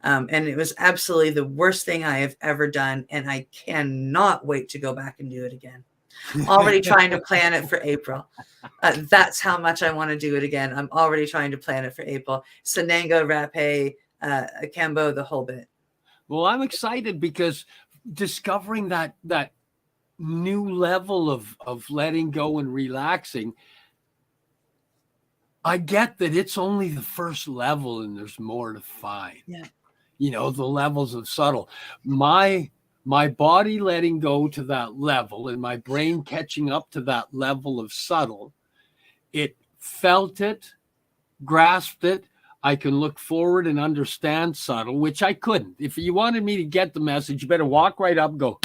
And it was absolutely the worst thing I have ever done. And I cannot wait to go back and do it again. Already trying to plan it for April. That's how much I want to do it again. I'm already trying to plan it for April. Sananga, rapé, Kambo, the whole bit. Well, I'm excited because discovering that new level of letting go and relaxing, I get that it's only the first level and there's more to find. Yeah. The levels of subtle. My body letting go to that level and my brain catching up to that level of subtle, it felt it, grasped it. I can look forward and understand subtle, which I couldn't. If you wanted me to get the message, you better walk right up and go,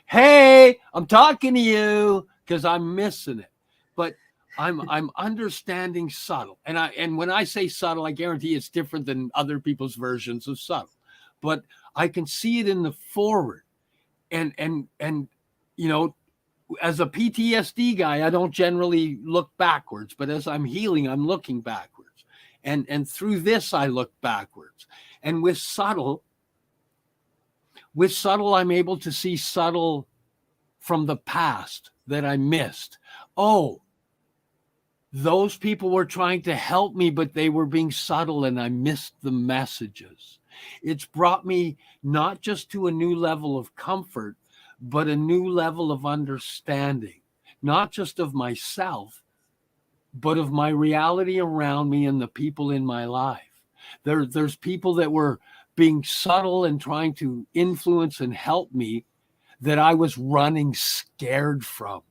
hey, I'm talking to you, because I'm missing it. But I'm understanding subtle. And when I say subtle, I guarantee it's different than other people's versions of subtle. But I can see it in the forward. And you know, as a PTSD guy, I don't generally look backwards, but as I'm healing, I'm looking backwards. And through this, I look backwards. And with subtle, I'm able to see subtle from the past that I missed. Oh, those people were trying to help me, but they were being subtle and I missed the messages. It's brought me not just to a new level of comfort, but a new level of understanding, not just of myself, but of my reality around me and the people in my life. There's people that were being subtle and trying to influence and help me that I was running scared from.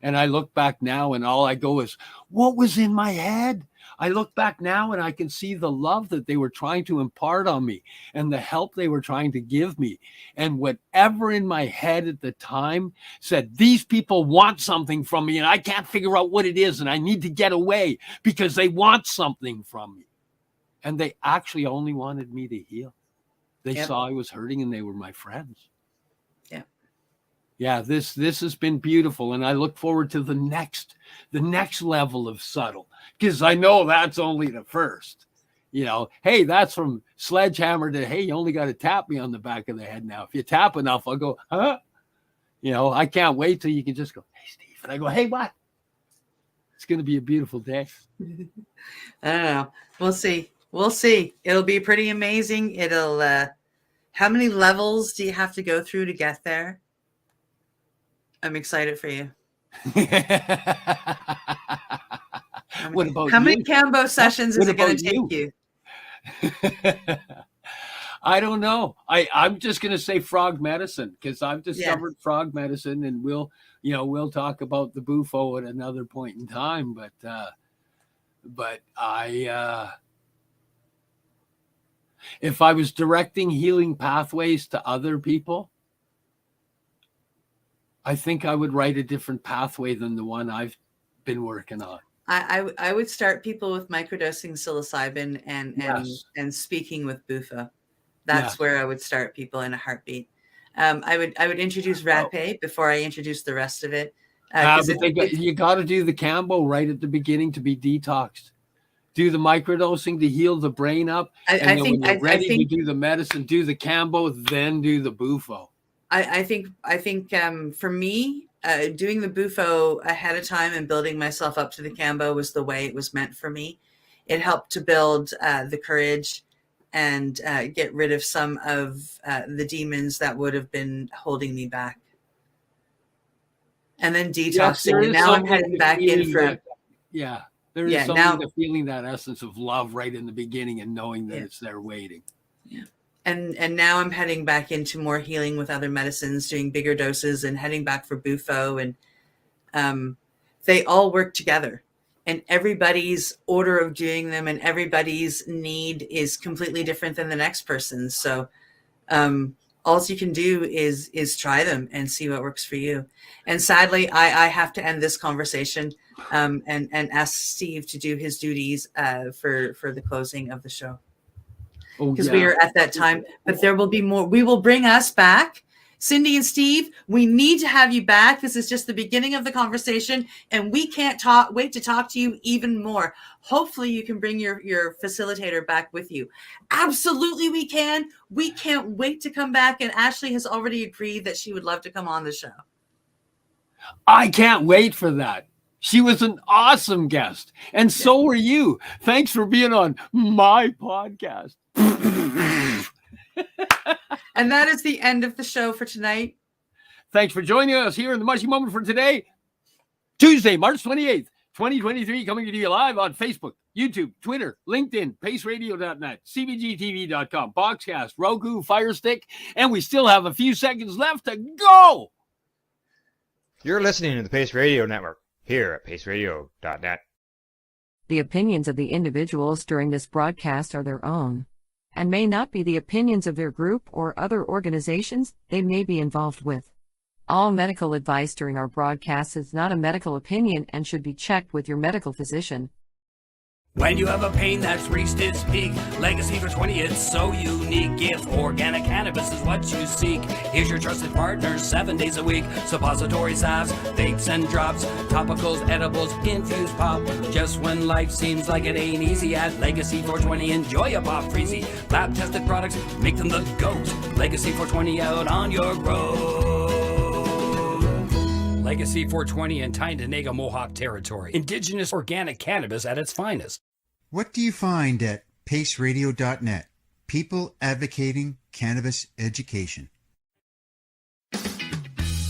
And I look back now and all I go is, what was in my head? I look back now and I can see the love that they were trying to impart on me and the help they were trying to give me. And whatever in my head at the time said, these people want something from me and I can't figure out what it is and I need to get away because they want something from me. And they actually only wanted me to heal. They saw I was hurting and they were my friends. Yeah, this has been beautiful, and I look forward to the next level of subtle, because I know that's only the first. You know, hey, that's from sledgehammer to, hey, you only got to tap me on the back of the head now. If you tap enough, I'll go, huh? You know, I can't wait till you can just go, hey, Steve, and I go, hey, what? It's going to be a beautiful day. I don't know. We'll see. It'll be pretty amazing. It'll. How many levels do you have to go through to get there? I'm excited for you. What about how many Kambo sessions is it going to take you? I don't know. I'm just going to say frog medicine because I've discovered frog medicine, and we'll talk about the bufo at another point in time. But I, if I was directing healing pathways to other people, I think I would write a different pathway than the one I've been working on. I would start people with microdosing psilocybin and speaking with bufo. That's where I would start people in a heartbeat. I would introduce rapé before I introduce the rest of it. You got to do the Kambo right at the beginning to be detoxed. Do the microdosing to heal the brain up. And then when you're ready to do the medicine, do the Kambo, then do the bufo. I think for me, doing the bufo ahead of time and building myself up to the Kambo was the way it was meant for me. It helped to build the courage and get rid of some of the demons that would have been holding me back. And then detoxing. And now I'm heading back in for... There is something to feeling that essence of love right in the beginning and knowing that it's there waiting. Yeah. And now I'm heading back into more healing with other medicines, doing bigger doses and heading back for bufo. And they all work together. And everybody's order of doing them and everybody's need is completely different than the next person's. So all you can do is try them and see what works for you. And sadly, I have to end this conversation and ask Steve to do his duties for the closing of the show. Because we are at that time, but there will be more. We will bring us back. Cindy and Steve, we need to have you back. This is just the beginning of the conversation, and we can't wait to talk to you even more. Hopefully you can bring your facilitator back with you. Absolutely we can. We can't wait to come back, and Ashley has already agreed that she would love to come on the show. I can't wait for that. She was an awesome guest, and so were you. Thanks for being on my podcast. And that is the end of the show for tonight. Thanks for joining us here in the Mushie Moment for today, Tuesday, March 28th, 2023, coming to you live on Facebook, YouTube, Twitter, LinkedIn, paceradio.net, cbgtv.com, Boxcast, Roku, Fire Stick, and we still have a few seconds left to go. You're listening to the Pace Radio Network here at paceradio.net. The opinions of the individuals during this broadcast are their own, and may not be the opinions of their group or other organizations they may be involved with. All medical advice during our broadcast is not a medical opinion and should be checked with your medical physician. When you have a pain that's reached its peak, Legacy for 20, it's so unique. If organic cannabis is what you seek, here's your trusted partner 7 days a week. Suppository salves, vapes and drops, topicals, edibles, infused pop. Just when life seems like it ain't easy, at Legacy 420, enjoy a pop freezy. Lab tested products, make them the GOAT. Legacy 420 out on your road. Legacy 420 in Tyndonega Mohawk territory. Indigenous organic cannabis at its finest. What do you find at paceradio.net? People advocating cannabis education.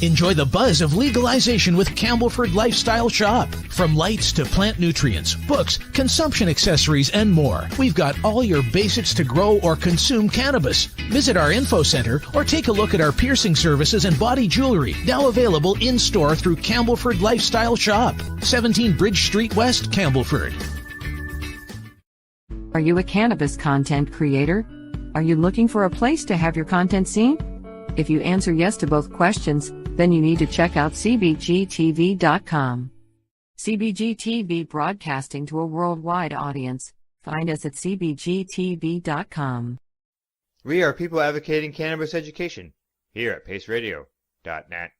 Enjoy the buzz of legalization with Campbellford Lifestyle Shop. From lights to plant nutrients, books, consumption accessories, and more, we've got all your basics to grow or consume cannabis. Visit our info center or take a look at our piercing services and body jewelry, now available in-store through Campbellford Lifestyle Shop, 17 Bridge Street West, Campbellford. Are you a cannabis content creator? Are you looking for a place to have your content seen? If you answer yes to both questions, then you need to check out cbgtv.com. CBG TV broadcasting to a worldwide audience. Find us at cbgtv.com. We are people advocating cannabis education here at paceradio.net.